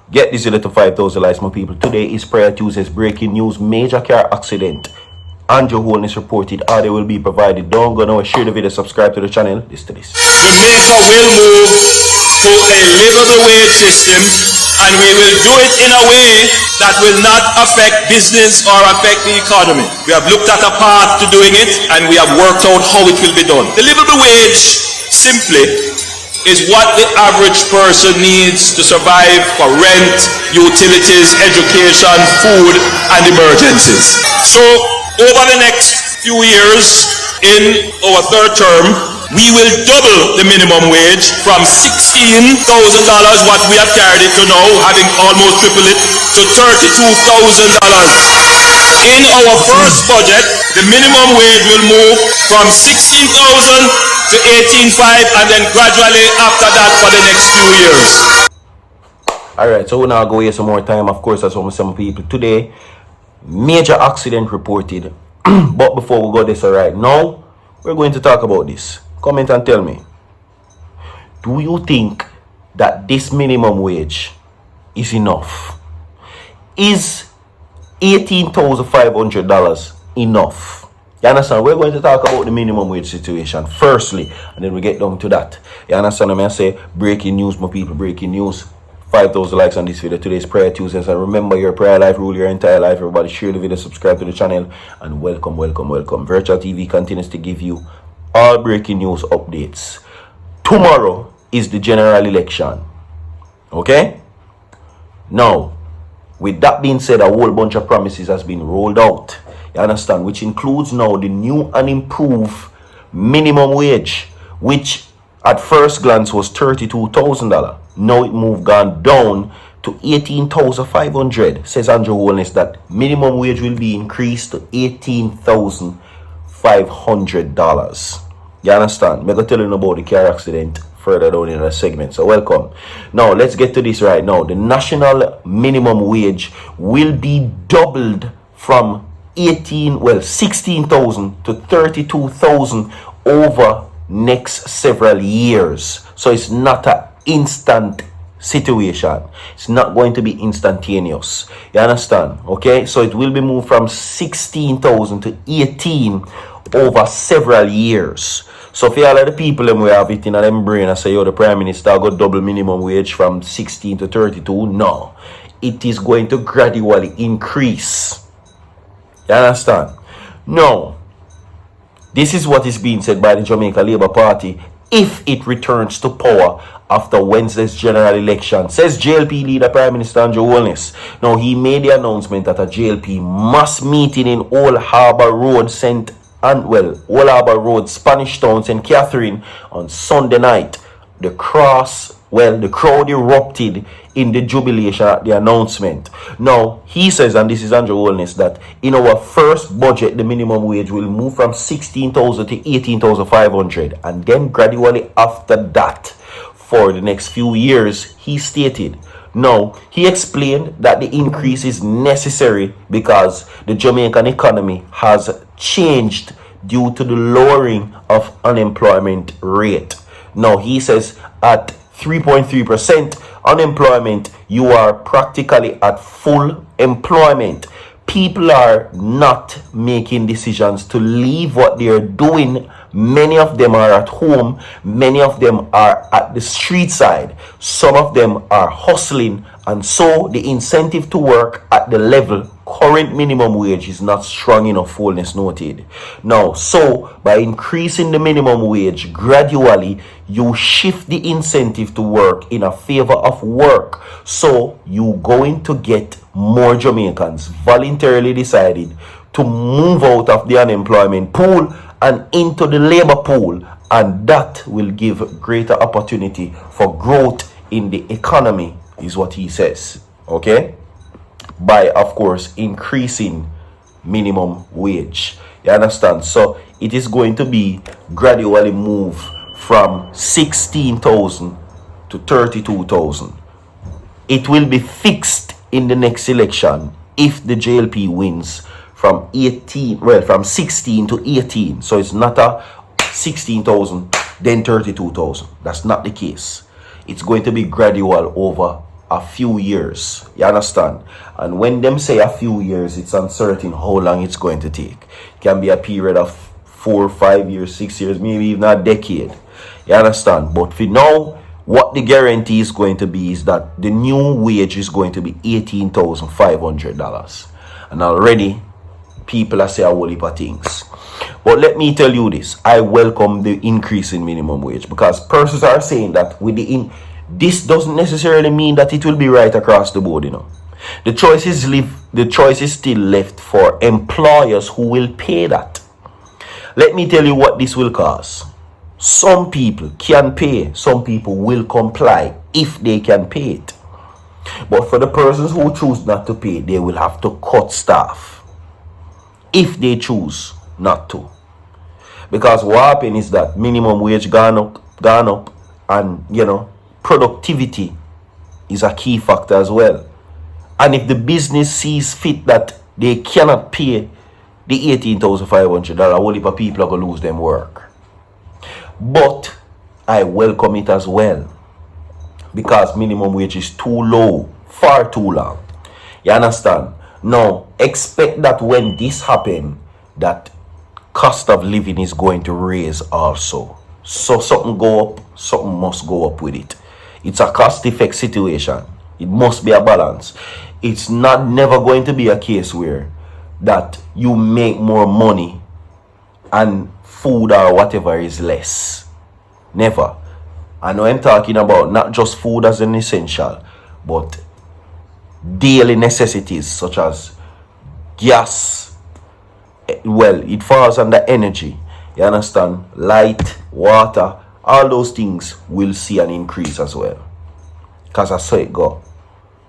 Get this to 5,000 likes, my people. Today is Prayer Tuesday's breaking news. Major car accident. Andrew Holness reported. Audio will be provided. Don't go nowhere. Share the video. Subscribe to the channel. Listen to this. Jamaica will move to a livable wage system, and we will do it in a way that will not affect business or affect the economy. We have looked at a path to doing it, and we have worked out how it will be done. The livable wage, simply, is what the average person needs to survive for rent, utilities, education, food, and emergencies. So, over the next few years, in our third term, we will double the minimum wage from $16,000, what we have carried it to now, having almost tripled it, to $32,000. In our first budget, the minimum wage will move from $16,000 to $18,500, and then gradually after that for the next few years. Alright, so we're now going to some more time. Of course, that's what some people today. Major accident reported. But before we go this right now, we're going to talk about this. Comment and tell me. Do you think that this minimum wage is enough? Is $18,500 enough? You understand? We're going to talk about the minimum wage situation firstly, and then we get down to that. You understand what I say? Breaking news, my people, breaking news. 5,000 likes on this video. Today's Prayer Tuesdays, and remember, your prayer life rule your entire life. Everybody share the video, subscribe to the channel, and welcome. Virtual TV continues to give you all breaking news updates. Tomorrow is the general election. Okay? Now, with that being said, a whole bunch of promises has been rolled out. You understand? Which includes now the new and improved minimum wage, which at first glance was $32,000. Now it moved gone down to $18,500. Says Andrew Holness that minimum wage will be increased to $18,500. You understand? I'm going to tell you about the car accident further down in the segment. So welcome. Now let's get to this right now. The national minimum wage will be doubled from 16,000 to 32,000 over next several years. So it's not an instant situation. It's not going to be instantaneous. You understand? Okay, so it will be moved from 16,000 to 18 over several years. So for all of the people them we have it in them brain and say, yo, the Prime Minister got double minimum wage from 16 to 32. No, it is going to gradually increase. You understand? No. This is what is being said by the Jamaica Labour Party if it returns to power after Wednesday's general election. Says JLP leader Prime Minister Andrew Holness. Now, he made the announcement at a JLP mass meeting in Old Harbour Road, Old Harbour Road, Spanish Town, St. Catherine on Sunday night. The crowd erupted in the jubilation at the announcement. Now, he says, and this is Andrew Holness, that in our first budget, the minimum wage will move from 16,000 to 18,500. And then gradually after that, for the next few years, he stated. Now, he explained that the increase is necessary because the Jamaican economy has changed due to the lowering of unemployment rate. Now, he says at 3.3% unemployment, you are practically at full employment. People are not making decisions to leave what they are doing. Many of them are at home. Many of them are at the street side. Some of them are hustling. And so the incentive to work at the level current minimum wage is not strong enough, Holness noted. Now, so by increasing the minimum wage gradually, you shift the incentive to work in a favor of work. So you're going to get more Jamaicans voluntarily decided to move out of the unemployment pool and into the labor pool, and that will give greater opportunity for growth in the economy, is what he says. Okay, by of course increasing minimum wage. You understand? So it is going to be gradually move from 16,000 to 32,000. It will be fixed in the next election if the JLP wins from 16 to 18. So it's not a 16,000 then 32,000. That's not the case. It's going to be gradual over a few years. You understand? And when them say a few years, it's uncertain how long it's going to take. It can be a period of 4, 5 years, 6 years, maybe even a decade. You understand? But for now, what the guarantee is going to be is that the new wage is going to be $18,500. And already, people are saying a whole heap of things. But let me tell you this. I welcome the increase in minimum wage because persons are saying that with this doesn't necessarily mean that it will be right across the board, The choice is still left for employers who will pay that. Let me tell you what this will cause. Some people can pay, some people will comply if they can pay it. But for the persons who choose not to pay, they will have to cut staff if they choose not to. Because what happens is that minimum wage gone up, and productivity is a key factor as well. And if the business sees fit that they cannot pay the $18,500, a whole heap of people are going to lose them work. But I welcome it as well because minimum wage is too low, far too long. You understand? Now, expect that when this happens, that cost of living is going to raise also. So something go up, something must go up with it. It's a cost-effect situation. It must be a balance. It's never going to be a case where that you make more money and food or whatever is less. Never. I know I'm talking about not just food as an essential, but daily necessities such as gas. Well, it falls under energy. You understand? Light, water, all those things will see an increase as well. Because I saw it go.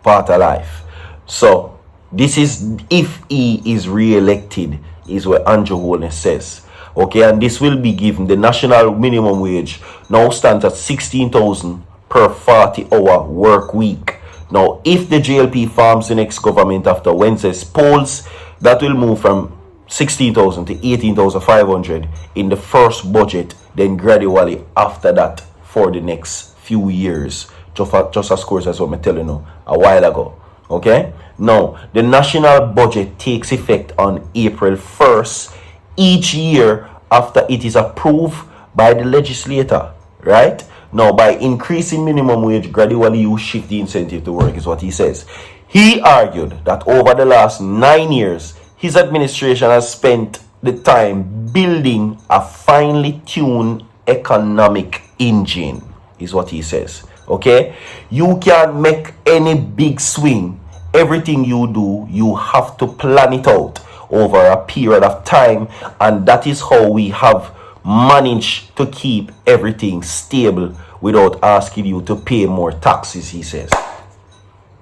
Part of life. So, this is, if he is re-elected, is what Andrew Holness says. Okay, and this will be given. The national minimum wage now stands at 16,000 per 40-hour work week. Now, if the JLP forms the next government after Wednesday's polls, that will move from 16,000 to 18,500 in the first budget, then gradually after that for the next few years. Just as course as what I'm telling you a while ago. Okay? Now, the national budget takes effect on April 1st each year after it is approved by the legislator. Right? Now, by increasing minimum wage, gradually you shift the incentive to work, is what he says. He argued that over the last 9 years, his administration has spent the time building a finely tuned economic engine, is what he says. Okay? You can't make any big swing. Everything you do, you have to plan it out over a period of time, and that is how we have managed to keep everything stable without asking you to pay more taxes, he says.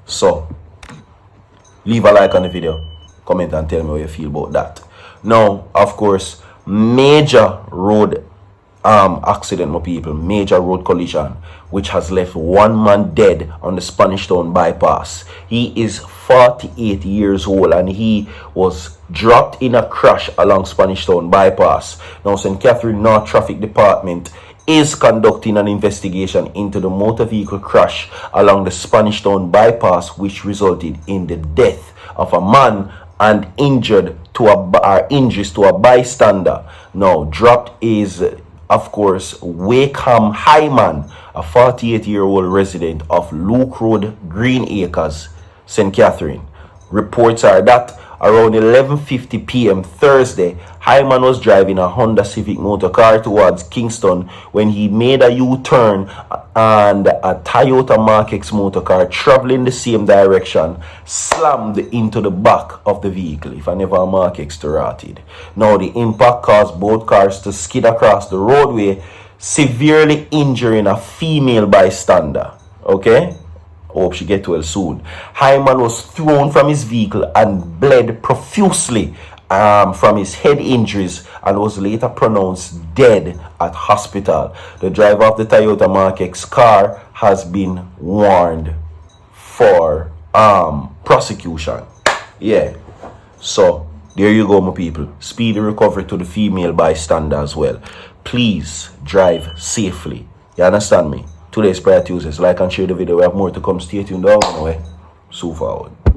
So, leave a like on the video, comment and tell me how you feel about that. Now, of course, major road accident, my people, major road collision, which has left one man dead on the Spanish Town bypass. He is 48 years old and he was dropped in a crash along Spanish Town bypass. Now, St. Catherine North Traffic Department is conducting an investigation into the motor vehicle crash along the Spanish Town bypass, which resulted in the death of a man and injuries to a bystander. Now, dropped is, of course, Wakeham Hyman, a 48-year-old resident of Luke Road, Green Acres, St. Catherine. Reports are that around 11:50 p.m. Thursday, Hyman was driving a Honda Civic motor car towards Kingston when he made a U-turn and a Toyota Mark X motor car traveling the same direction slammed into the back of the vehicle, if I never a Mark X to rotted. Now, the impact caused both cars to skid across the roadway, severely injuring a female bystander. Okay? Hope she get well soon. Hyman was thrown from his vehicle and bled profusely from his head injuries and was later pronounced dead at hospital. The driver of the Toyota Mark X car has been warned for prosecution. Yeah. So, there you go, my people. Speedy recovery to the female bystander as well. Please drive safely. You understand me? Today's Prayer Tuesday. So like and share the video. We have more to come. Stay tuned down. Anyway, so forward.